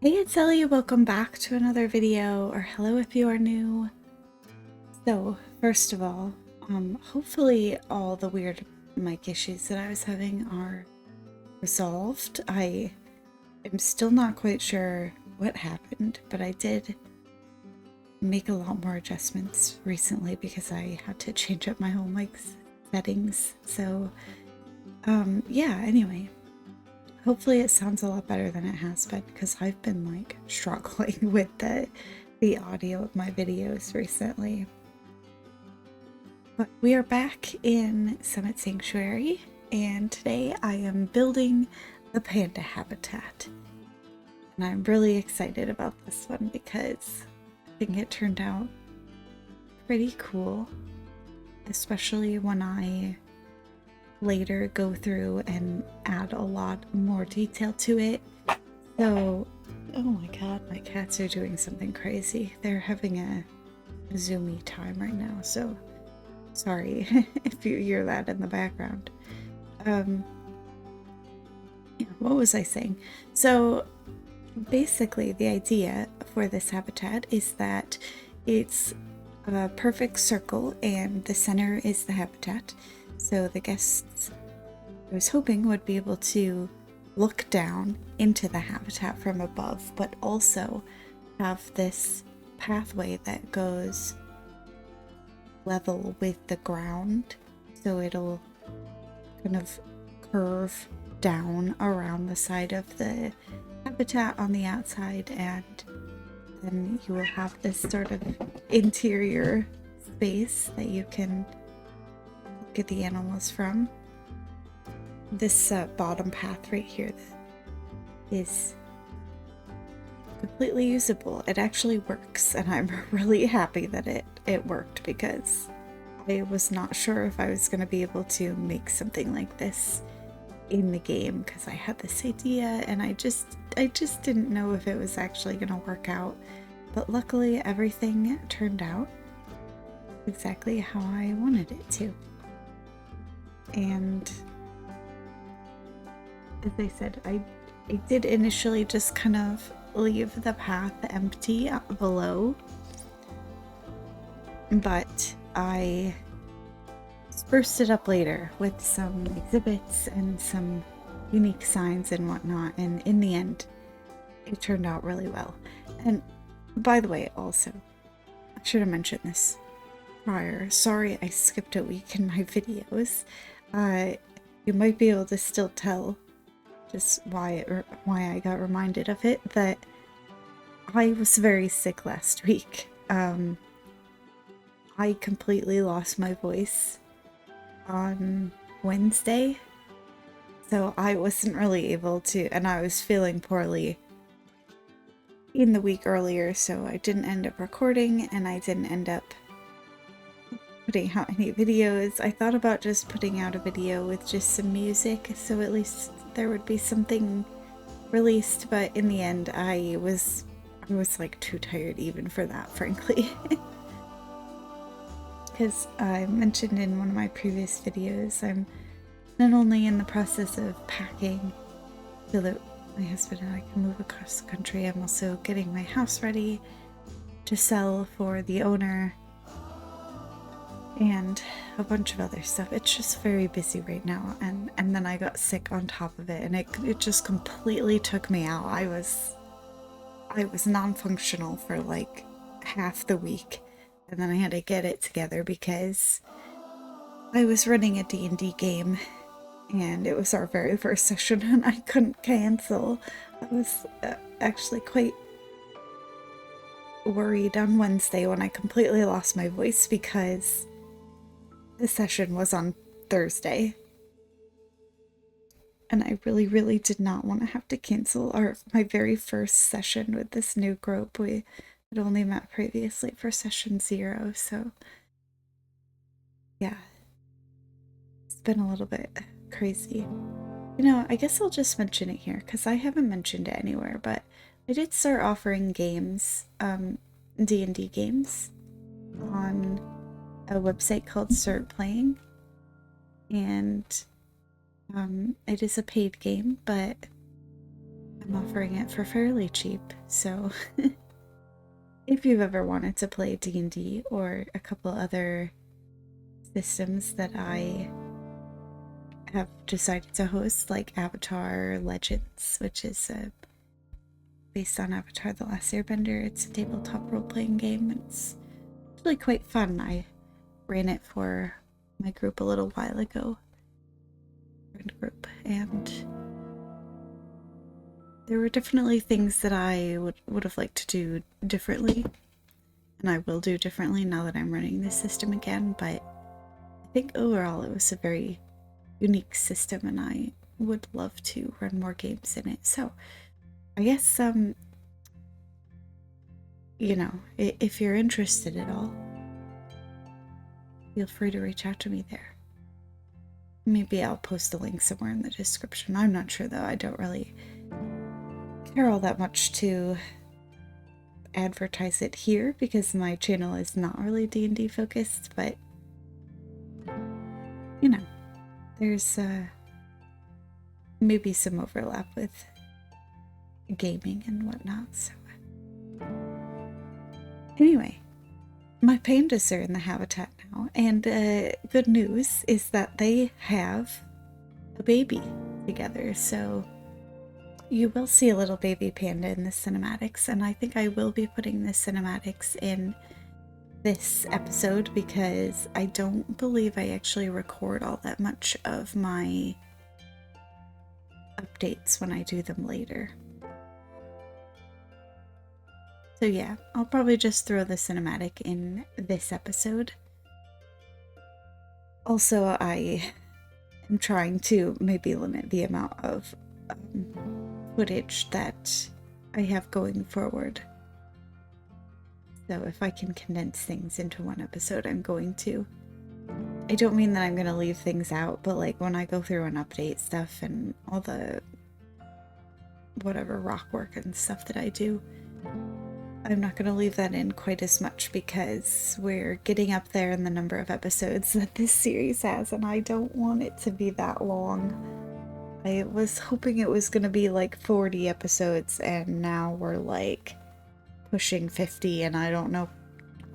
Hey, it's Ellie. Welcome back to another video, or hello if you are new. So, first of all, hopefully all the weird mic issues that I was having are resolved. I am still not quite sure what happened, but I did make a lot more adjustments recently because I had to change up my whole mic settings. So, yeah, anyway. Hopefully it sounds a lot better than it has been because I've been like struggling with the audio of my videos recently. But we are back in Summit Sanctuary, and today I am building the panda habitat. And I'm really excited about this one because I think it turned out pretty cool, especially when I later go through and add a lot more detail to it. So, oh my god, my cats are doing something crazy. They're having a zoomy time right now, so sorry if you hear that in the background. Yeah, what was I saying? So basically the idea for this habitat is that it's a perfect circle and the center is the habitat. So the guests, I was hoping, would be able to look down into the habitat from above, but also have this pathway that goes level with the ground. So it'll kind of curve down around the side of the habitat on the outside, and then you will have this sort of interior space that you can get the animals from. This bottom path right here is completely usable. It actually works, and I'm really happy that it worked because I was not sure if I was going to be able to make something like this in the game because I had this idea and I just didn't know if it was actually going to work out. But luckily everything turned out exactly how I wanted it to. And as I said, I did initially just kind of leave the path empty below, but I spruced it up later with some exhibits and some unique signs and whatnot, and in the end it turned out really well. And by the way, also, I should have mentioned this prior. Sorry I skipped a week in my videos. You might be able to still tell just why I got reminded of it, that I was very sick last week. I completely lost my voice on Wednesday, so I wasn't really able to, and I was feeling poorly in the week earlier, so I didn't end up recording and I didn't end up putting out any videos. I thought about just putting out a video with just some music, so at least there would be something released, but in the end I was like too tired even for that, frankly. Because I mentioned in one of my previous videos, I'm not only in the process of packing so that my husband and I can move across the country, I'm also getting my house ready to sell for the owner and a bunch of other stuff. It's just very busy right now, and then I got sick on top of it, and it just completely took me out. I was non-functional for like half the week, and then I had to get it together because I was running a D&D game and it was our very first session and I couldn't cancel. I was actually quite worried on Wednesday when I completely lost my voice because the session was on Thursday. And I really did not want to have to cancel my very first session with this new group. We had only met previously for session 0, so yeah, it's been a little bit crazy. You know, I guess I'll just mention it here because I haven't mentioned it anywhere, but I did start offering games, D&D games, on a website called Start Playing, and it is a paid game, but I'm offering it for fairly cheap, so if you've ever wanted to play D&D or a couple other systems that I have decided to host, like Avatar Legends, which is based on Avatar The Last Airbender. It's a tabletop role-playing game, and it's really quite fun. I ran it for my group a little while ago, friend group, and there were definitely things that I would have liked to do differently, and I will do differently now that I'm running this system again, but I think overall it was a very unique system, and I would love to run more games in it. So I guess, you know, if you're interested at all, feel free to reach out to me there. Maybe I'll post a link somewhere in the description. I'm not sure though. I don't really care all that much to advertise it here because my channel is not really D&D focused, but you know, there's maybe some overlap with gaming and whatnot. So anyway, my pandas are in the habitat now, and good news is that they have a baby together, so you will see a little baby panda in the cinematics, and I think I will be putting the cinematics in this episode because I don't believe I actually record all that much of my updates when I do them later. So yeah, I'll probably just throw the cinematic in this episode. Also, I am trying to maybe limit the amount of footage that I have going forward. So if I can condense things into one episode, I'm going to. I don't mean that I'm going to leave things out, but like when I go through and update stuff and all the whatever rock work and stuff that I do, I'm not going to leave that in quite as much because we're getting up there in the number of episodes that this series has, and I don't want it to be that long. I was hoping it was going to be like 40 episodes, and now we're like pushing 50, and I don't know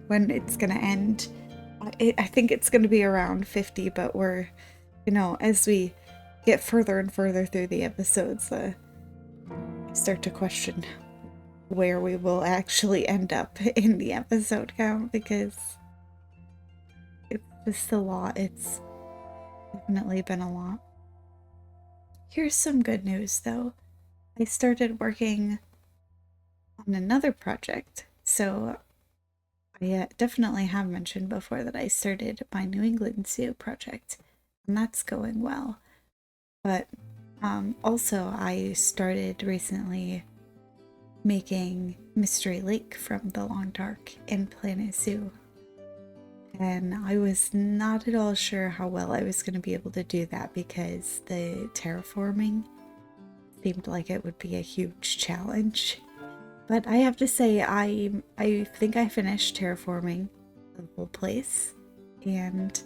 when it's going to end. I think it's going to be around 50, but we're, you know, as we get further and further through the episodes, I start to question where we will actually end up in the episode count because it's just a lot. It's definitely been a lot. Here's some good news though. I started working on another project. So I definitely have mentioned before that I started my New England Zoo project, and that's going well. But also I started recently making Mystery Lake from the Long Dark in Planet Zoo. And I was not at all sure how well I was going to be able to do that because the terraforming seemed like it would be a huge challenge. But I have to say, I think I finished terraforming the whole place, and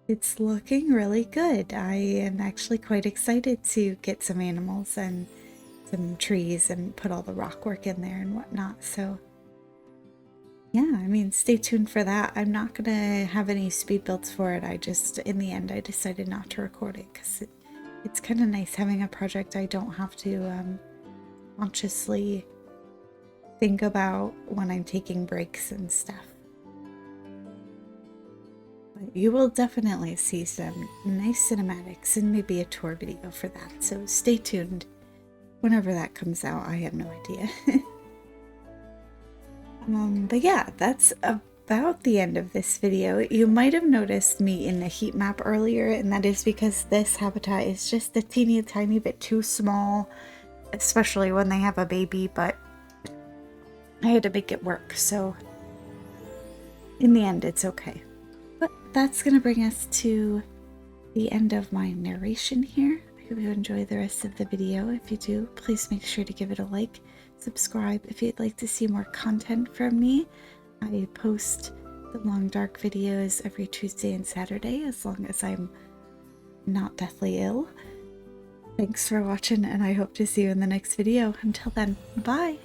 it's looking really good. I am actually quite excited to get some animals and some trees and put all the rock work in there and whatnot. So yeah, I mean, stay tuned for that. I'm not gonna have any speed builds for it. I just, in the end, I decided not to record it because it's kind of nice having a project I don't have to consciously think about when I'm taking breaks and stuff. But you will definitely see some nice cinematics and maybe a tour video for that. So stay tuned. Whenever that comes out, I have no idea. But yeah, that's about the end of this video. You might have noticed me in the heat map earlier, and that is because this habitat is just a teeny tiny bit too small, especially when they have a baby, but I had to make it work, so in the end, it's okay. But that's gonna bring us to the end of my narration here. I hope you enjoy the rest of the video. If you do, please make sure to give it a like, subscribe if you'd like to see more content from me. I post the Long Dark videos every Tuesday and Saturday as long as I'm not deathly ill. Thanks for watching, and I hope to see you in the next video. Until then, bye!